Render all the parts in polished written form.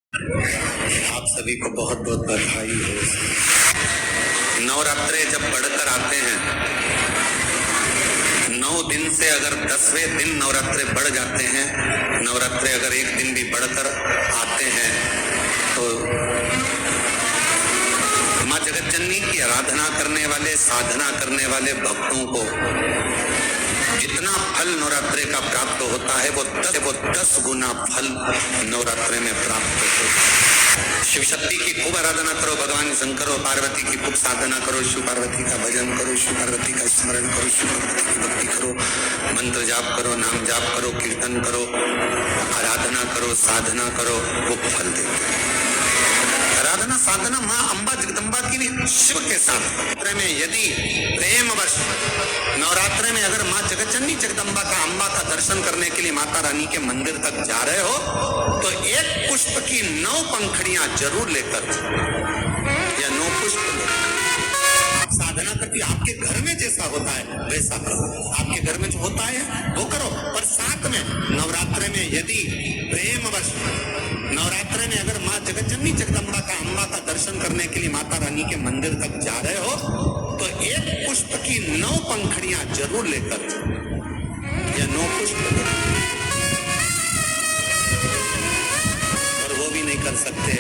आप सभी को बहुत बहुत बधाई हो। नवरात्रे जब बढ़कर आते हैं, 9 दिन से अगर 10वें दिन नवरात्रे बढ़ जाते हैं, नवरात्रे अगर एक दिन भी बढ़कर आते हैं तो माँ जगतजननी की आराधना करने वाले, साधना करने वाले भक्तों को जितना फल नवरात्रे का प्राप्त होता है वो 10 गुना फल नवरात्रे में प्राप्त होता है। शिव शक्ति की खूब आराधना करो, भगवान शंकर और पार्वती की खूब साधना करो, शिव पार्वती का भजन करो, शिव पार्वती का स्मरण करो, शिव पार्वती की भक्ति करो, मंत्र जाप करो, नाम जाप करो, कीर्तन करो, आराधना करो, साधना करो, वो फल देते हैं। आराधना साधना माँ अम्बा जगदम्बा की भी शिव के साथ नवरात्रे में यदि प्रेमवश नवरात्रे में अगर माँ जगतजननी जगदम्बा का अम्बा का दर्शन करने के लिए माता रानी के मंदिर तक जा रहे हो तो एक पुष्प की 9 पंखड़ियां जरूर लेकर या 9 पुष्प साधना करती। आपके घर में जैसा होता है वैसा करो, आपके घर में जो होता है वो करो, पर साथ में नवरात्रे में यदि प्रेमवश नवरात्रे में अगर माँ जगतजननी जगदम्बा का अम्बा का दर्शन करने के लिए माता रानी के मंदिर तक जा रहे हो तो एक पुष्प की 9 पंखड़ियां जरूर लेकर या 9 पुष्प, और वो भी नहीं कर सकते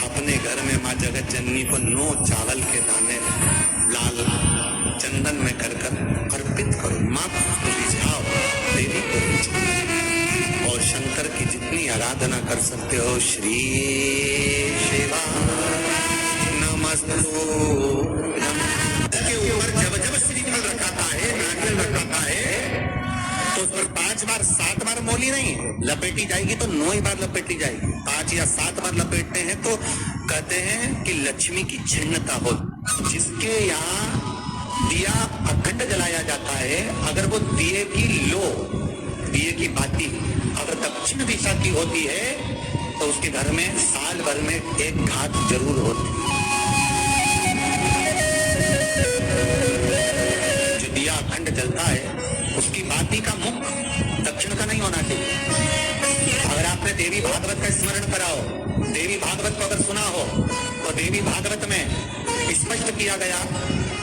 अपने घर में माँ जगतजननी को 9 चावल के दाने लाल चंदन में कर अर्पित करो। माँ को रिझाओ, देवी को रिझाओ, और शंकर की जितनी आराधना कर सकते हो, श्री शिवा नमस्तु के ऊपर जब श्रीफल रखाता है, नारियल रखाता है, तो उस पर 5 बार 7 बार मोली नहीं लपेटी जाएगी, तो 9 ही बार लपेटी जाएगी। 5 या 7 बार लपेटते हैं तो कहते हैं कि लक्ष्मी की छिन्नता हो। जिसके यहाँ दिया अखंड जलाया जाता है, अगर वो दिए की बाती अगर दक्षिण दिशा की होती है तो उसके घर में साल भर में एक घात जरूर होती है। जो दिया अखंड जलता है उसकी बाती का मुख दक्षिण का नहीं होना चाहिए। अगर आपने देवी भागवत का स्मरण कराओ, देवी भागवत को अगर सुना हो तो देवी भागवत में स्पष्ट किया गया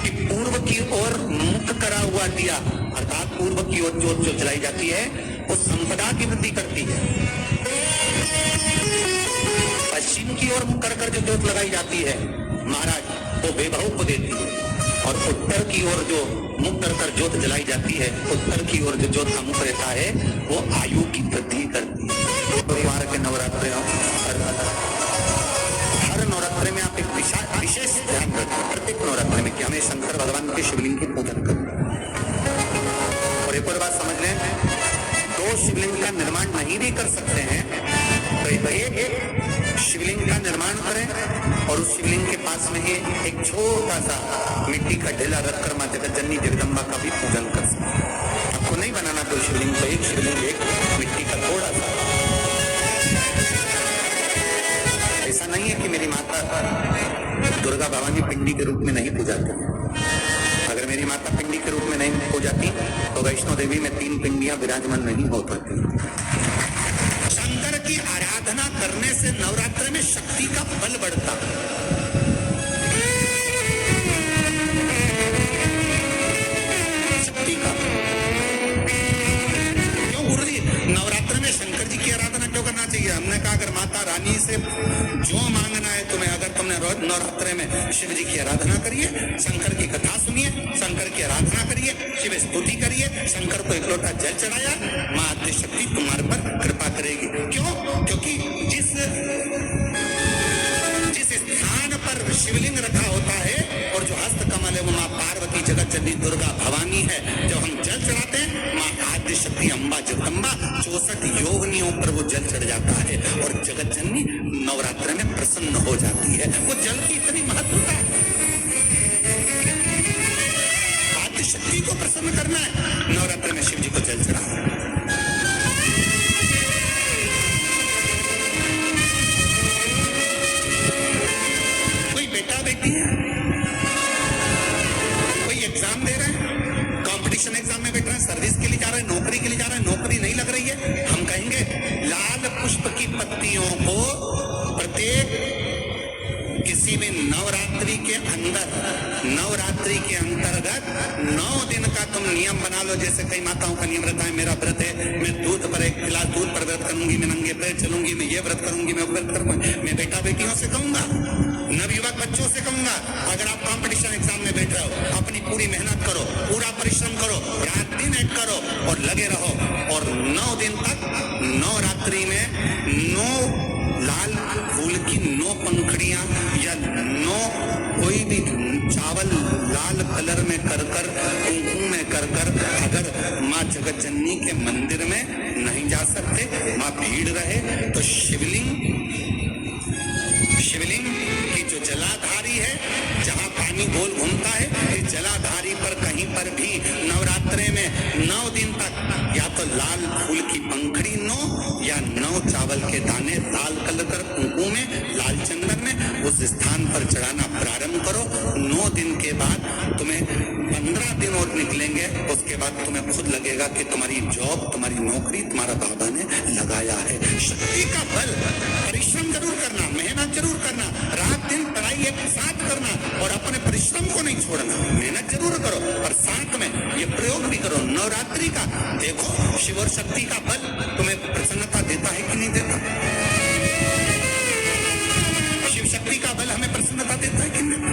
कि पूर्व की ओर मुख करा हुआ दिया, अर्थात पूर्व की ओर ज्योत जो जलाई जाती है वो संपदा की वृद्धि करती है। पश्चिम की ओर मुख कर जो ज्योत लगाई जाती है महाराज वो बेबहू को देती है, और उत्तर की ओर जो मुख कर ज्योत जलाई जाती है, उत्तर की ओर जो ज्योत का मुख रहता है वो आयु की वृद्धि करती है। परिवार के नवरात्रे हर नवरात्रे में आप एक विशेष ध्यान रखें, प्रत्येक नवरात्रे में कि हमें शंकर भगवान के शिवलिंग की पूजन करना। और एक और बात समझ लें, 2 शिवलिंग का निर्माण नहीं भी कर सकते हैं तो एक शिवलिंग का निर्माण करें और उस शिवलिंग के पास में ही एक छोटा सा मिट्टी का ढेला रखकर माँ जगतजननी जगदम्बा का भी पूजन कर सकते हैं। आपको नहीं बनाना 2 शिवलिंग, तो एक शिवलिंग एक मिट्टी का थोड़ा सा। ऐसा नहीं है कि मेरी माता दुर्गा भवानी पिंडी के रूप में नहीं पूजाती। अगर मेरी माता पिंडी के रूप में नहीं पूजाती तो वैष्णो देवी में 3 पिंडियां विराजमान नहीं हो पाती। शंकर की आराधना करने से नवरात्र में शक्ति का बल बढ़ता। शक्ति का क्यों गुरुजी नवरात्र में शंकर जी की आराधना क्यों करना चाहिए? हमने कहा अगर माता रानी से जो मांगना है तुम्हें, अगर तुमने नवरात्रे में शिव जी की आराधना करिए, शंकर की कथा सुनिए, शंकर की आराधना करिए, शिव स्तुति करिए, शंकर को एक लोटा जल चढ़ाया, माँ आद्य शक्ति तुम्हारे पर कृपा करेगी। क्यों? क्योंकि जिस स्थान पर शिवलिंग रखा होता है और जो हस्त कमल है वो माँ पार्वती जगतजननी दुर्गा भवानी है। जब हम जल चढ़ाते हैं माँ आद्य शक्ति अम्बा जगदम्बा 64 योगिनियों पर वो जल चढ़ जाता है और जगतजननी नवरात्र में प्रसन्न हो जाती है। वो जल की इतनी महत्वता है। आद्य शक्ति को प्रसन्न करना है, नवरात्र में शिव जी को जल चढ़ाना। कोई बेटा बेटी है, कोई एग्जाम दे रहे हैं, कंपटीशन एग्जाम में बैठ रहे हैं, सर्विस के लिए जा रहे हैं, नौकरी के लिए जा रहे हैं, नौकरी नहीं लग रही है, हम कहेंगे लाल पुष्प की पत्तियों को प्रत्येक नवरात्रि के अंदर, नवरात्रि के अंतर्गत 9 दिन का तुम नियम बना लो। जैसे कई माताओं का नियम रहता है, मेरा व्रत है, मैं दूध पर 1 गिलास दूध पर व्रत करूंगी, मैं नंगे पैर चलूंगी, मैं ये व्रत करूंगी, मैं व्रत करूंगा। मैं बेटा बेटियों से कहूंगा, नवयुवक बच्चों से कहूंगा, अगर आप कंपटीशन एग्जाम में बैठ रहे हो, अपनी पूरी मेहनत करो, पूरा परिश्रम करो, रात दिन एक करो और लगे रहो। और 9 दिन तक नवरात्रि में 9 लाल फूल की 9 पंखड़ियां या 9 कोई भी चावल लाल कलर में कर कर, कुमकुम में कर कर, अगर माँ जगत जननी के मंदिर में नहीं जा सकते, माँ भीड़ रहे, तो शिवलिंग की जो जलाधारी है, जहाँ पानी गोल घूमता है, इस जलाधारी पर कहीं पर भी नवरात्रे में 9 दिन तक या तो लाल फूल की पंखड़ी 9 या 9 चावल के दाने लाल कलर कर कुंकू में, लाल चंदन में उस स्थान पर चढ़ाना प्रारंभ करो। 9 दिन के बाद तुम्हें 15 दिन और निकलेंगे, उसके बाद तुम्हें खुद लगेगा कि तुम्हारी जॉब, तुम्हारी नौकरी तुम्हारा बाबा ने लगाया है। शक्ति का बल, परिश्रम जरूर करना, मेहनत जरूर करना, रात दिन पढ़ाई एक साथ करना और अपने परिश्रम को नहीं छोड़ना। मेहनत जरूर करो और साथ में ये प्रयोग भी करो नवरात्रि का। देखो शिव और शक्ति का बल तुम्हें प्रसन्नता देता है कि नहीं देता? शिव शक्ति का बल हमें प्रसन्नता देता है कि नहीं?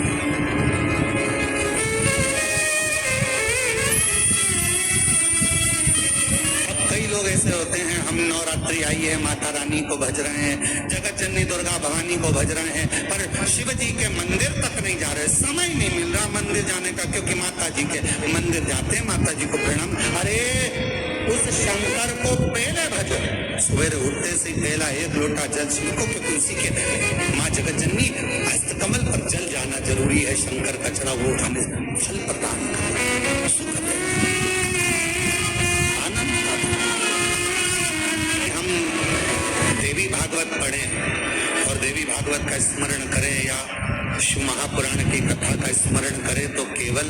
कई लोग ऐसे होते हैं, हम नवरात्रि आई है, माता रानी को भज रहे हैं, जगत जननी दुर्गा भवानी को भज रहे हैं, पर शिव जी के मंदिर तक नहीं जा रहे, समय नहीं मिल रहा मंदिर जाने का, क्योंकि माता जी के मंदिर जाते हैं, माता जी को प्रणाम। अरे उस शंकर को पहले भजो, सवेरे उठते से पहला 1 लोटा जल छिड़को, क्योंकि उसी के माँ जगत जननी हस्त कमल पर जल जाना जरूरी है। शंकर का चढ़ा वो हमें फल प्रदान करे, सुख दे, आनंद। हम देवी भागवत पढ़ें और देवी भागवत का स्मरण करें या शिव महापुराण की कथा का स्मरण करें, तो केवल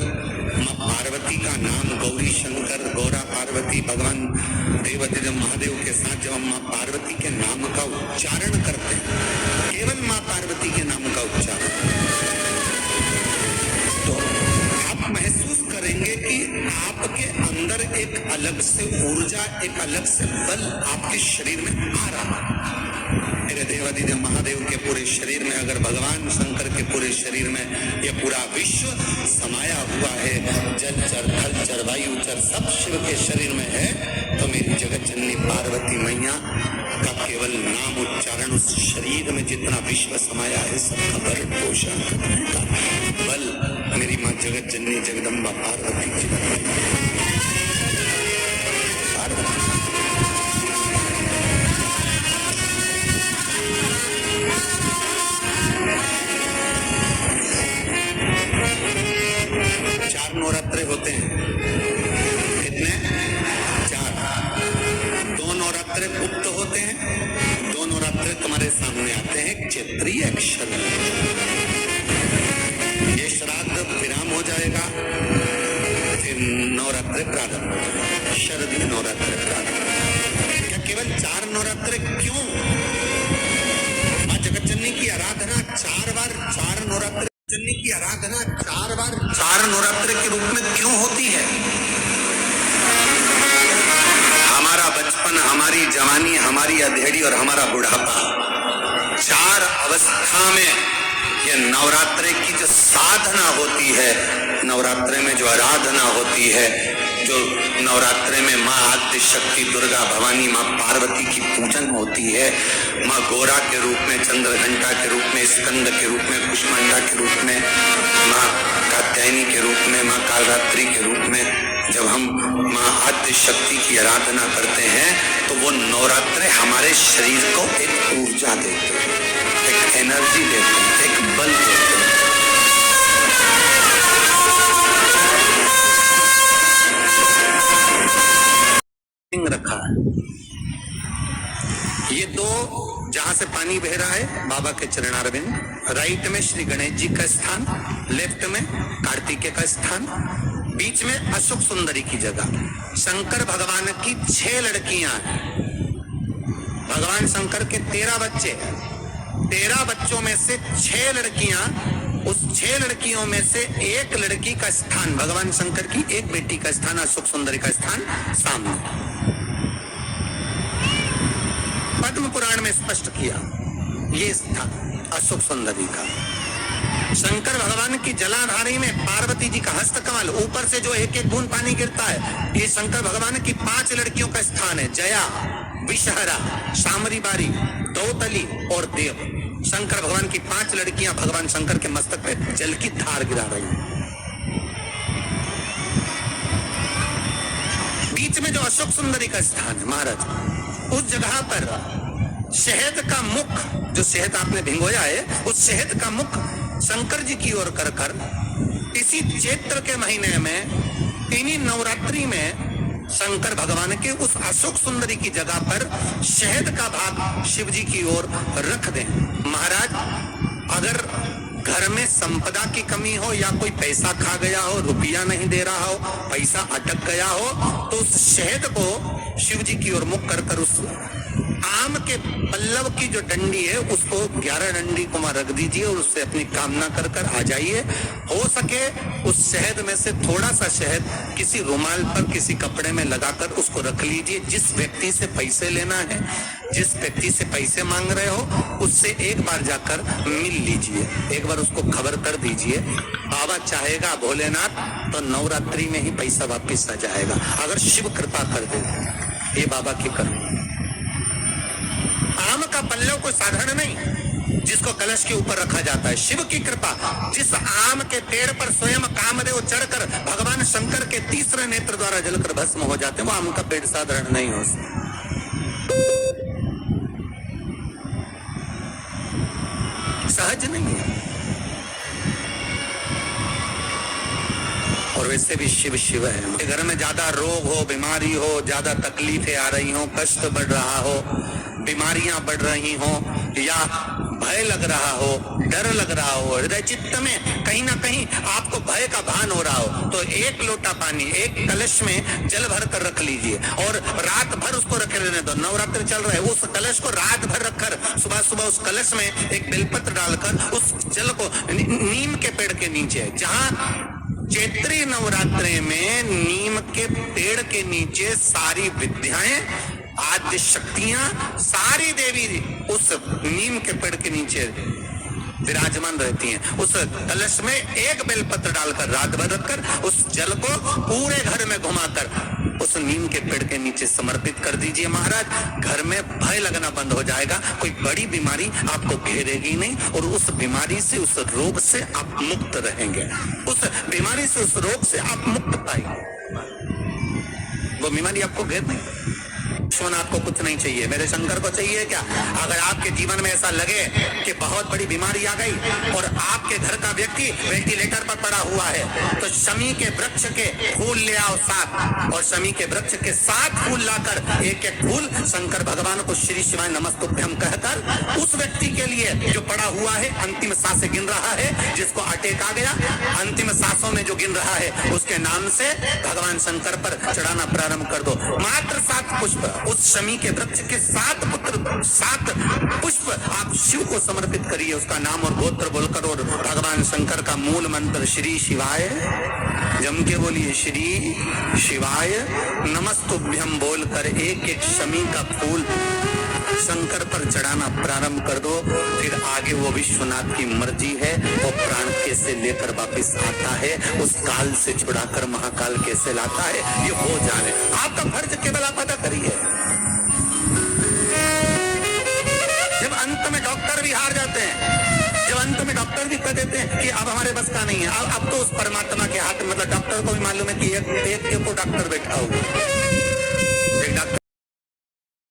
माँ पार्वती का नाम, गौरी शंकर, गौरा पार्वती, भगवान देवाधिदेव महादेव के साथ जब हम माँ पार्वती के नाम का उच्चारण करते हैं, केवल माँ पार्वती के नाम का उच्चारण, तो आप महसूस करेंगे कि आपके अंदर एक अलग से ऊर्जा, एक अलग से बल आपके शरीर में आ रहा है। मेरे देवाधिदेव महादेव के पूरे शरीर में, अगर भगवान शंकर के पूरे शरीर में ये पूरा विश्व समाया हुआ है, जल चर, थल चर, वायु चर, सब शिव के शरीर में है, तो मेरी जगत जननी पार्वती मैया का केवल नाम उच्चारण, उस शरीर में जितना विश्व समाया है, सबका भरण पोषण करने का बल मेरी माँ जगत जननी जगदम्बा पार्वती जी। 4 नवरात्रे होते हैं, कितने? 4। 2 नवरात्रे गुप्त होते हैं, 2 नवरात्रे तुम्हारे सामने आते हैं, क्षेत्रीय अक्षर। ये श्राद्ध विराम हो जाएगा, फिर नवरात्रे प्रारंभ हो जाएगा, शरदीय नवरात्रे प्रारंभ। क्या केवल 4 नवरात्रे क्यों? माँ जगत जननी की आराधना 4 बार, 4 नवरात्रे जननी की आराधना 4 बार 4 नवरात्रे के रूप में क्यों होती है? हमारा बचपन, हमारी जवानी, हमारी अधेड़ी और हमारा बुढ़ापा, 4 अवस्था में ये नवरात्रे की जो साधना होती है, नवरात्रे में जो आराधना होती है, जो नवरात्रे में माँ आद्य शक्ति दुर्गा भवानी माँ पार्वती की पूजन होती है, माँ गोरा के रूप में, चंद्रघंटा के रूप में, स्कंद के रूप में, कुष्मांडा के रूप में, माँ कात्यायनी के रूप में, माँ कालरात्रि के रूप में, जब हम माँ आद्य शक्ति की आराधना करते हैं, तो वो नवरात्रे हमारे शरीर को एक ऊर्जा देते हैं, एक एनर्जी देते हैं, एक बल देते हैं। रखा है ये 2, जहां से पानी बह रहा है बाबा के चरणारविंद, राइट में श्री गणेश जी का स्थान, लेफ्ट में कार्तिकेय का स्थान, बीच में अशोक सुंदरी की जगह। शंकर भगवान की 6 लड़कियां हैं, भगवान शंकर के 13 बच्चे, 13 बच्चों में से 6 लड़कियां उस 6 लड़कियों में से एक लड़की का स्थान, भगवान शंकर की एक बेटी का स्थान, अशोक सुंदरी का स्थान सामने पद्म पुराण में स्पष्ट किया। ये स्थान अशोक सुंदरी का। शंकर भगवान की जलाधारी में पार्वती जी का हस्तकमल, ऊपर से जो एक एक बूंद पानी गिरता है, ये शंकर भगवान की 5 लड़कियों का स्थान है। जया, विषहरा, शामरी बारी, दौतली और देव। शंकर भगवान की 5 लड़कियां भगवान शंकर के मस्तक पे जल की धार गिरा रही हैं। बीच में जो अशोक सुंदरी का स्थान है महाराज, उस जगह पर शहद का मुख, जो शहद आपने भिंगोया है, उस शहद का मुख शंकर जी की ओर कर कर इसी चैत्र के महीने में, इन्हीं नवरात्रि में शंकर भगवान के उस अशोक सुंदरी की जगह पर शहद का भाग शिव जी की ओर रख दें। महाराज, अगर घर में संपदा की कमी हो या कोई पैसा खा गया हो, रुपया नहीं दे रहा हो, पैसा अटक गया हो, तो उस शहद को शिव जी की ओर मुख कर कर उस आम के पल्लव की जो डंडी है उसको 11 डंडी को वहां रख दीजिए और उससे अपनी कामना कर कर आ जाइए। हो सके उस शहद में से थोड़ा सा शहद किसी रुमाल पर, किसी कपड़े में लगाकर उसको रख लीजिए। जिस व्यक्ति से पैसे लेना है, जिस व्यक्ति से पैसे मांग रहे हो, उससे एक बार जाकर मिल लीजिए, एक बार उसको खबर कर दीजिए। बाबा चाहेगा भोलेनाथ तो नवरात्रि में ही पैसा वापिस आ जाएगा, अगर शिव कृपा कर दे। ये बाबा की कृपा। आम का पल्लव कोई साधारण नहीं जिसको कलश के ऊपर रखा जाता है, शिव की कृपा। जिस आम के पेड़ पर स्वयं कामदेव चढ़कर भगवान शंकर के तीसरे नेत्र द्वारा जलकर भस्म हो जाते हैं, वो आम का पेड़ साधारण नहीं हो सकता। सहज नहीं है। और वैसे भी शिव शिव है। घर में ज्यादा रोग हो, बीमारी हो, ज्यादा तकलीफें आ रही हो, कष्ट बढ़ रहा हो, बीमारियां बढ़ रही हो, या भय लग रहा हो, डर लग रहा हो, हृदय चित्त में कहीं ना कहीं आपको भय का भान हो रहा हो, तो एक लोटा पानी एक कलश में जल भर कर रख लीजिए और रात भर उसको रखे रहने दो। नवरात्रि चल रहा है, उस कलश को रात भर रखकर सुबह सुबह उस कलश में एक बेलपत्र डालकर उस जल को नीम के पेड़ के नीचे, जहां चैत्री नवरात्रि में नीम के पेड़ के नीचे सारी विद्याएं, आद्य शक्तियां, सारी देवी उस नीम के पेड़ के नीचे विराजमान रहती हैं। उस कलश में एक बेलपत्र डालकर रात भर रखकर उस जल को पूरे घर में घुमाकर उस नीम के पेड़ के नीचे समर्पित कर दीजिए। महाराज, घर में भय लगना बंद हो जाएगा, कोई बड़ी बीमारी आपको घेरेगी नहीं और उस बीमारी से, उस रोग से आप मुक्त रहेंगे। उस बीमारी से, उस रोग से आप मुक्त पाएंगे, वो बीमारी आपको घेर नहीं। विश्वनाथ को कुछ नहीं चाहिए, मेरे शंकर को चाहिए क्या? अगर आपके जीवन में ऐसा लगे कि बहुत बड़ी बीमारी आ गई और आपके घर का व्यक्ति वेंटिलेटर पर पड़ा हुआ है, तो शमी के वृक्ष के फूल ले आओ 7, और शमी के वृक्ष के 7 फूल लाकर एक एक फूल शंकर भगवान को श्री शिवाय नमस्तुभ्यं कहकर उस व्यक्ति के लिए जो पड़ा हुआ है, अंतिम सांसें गिन रहा है, जिसको अटैक आ गया, अंतिम सांसों में जो गिन रहा है, उसके नाम से भगवान शंकर पर चढ़ाना प्रारंभ कर दो। मात्र 7 पुष्प, उस शमी के वृक्ष के 7 पुष्प आप शिव को समर्पित करिए, उसका नाम और गोत्र बोलकर, और भगवान शंकर का मूल मंत्र श्री शिवाय, जम के बोलिए श्री शिवाय नमस्तुभ्यं बोलकर एक एक शमी का फूल शंकर पर चढ़ाना प्रारंभ कर दो। फिर आगे वो विश्वनाथ की मर्जी है, वो प्राण कैसे लेकर वापस आता है, उस काल से छुड़ाकर महाकाल कैसे लाता है, ये हो जाने। आपका फर्ज केवल आप अदा करिए। जब अंत में डॉक्टर भी हार जाते हैं, जब अंत में डॉक्टर भी कह देते हैं कि अब हमारे बस का नहीं है, अब तो उस परमात्मा के हाथ, मतलब डॉक्टर को भी मालूम है कि एक को डॉक्टर बैठा हुआ,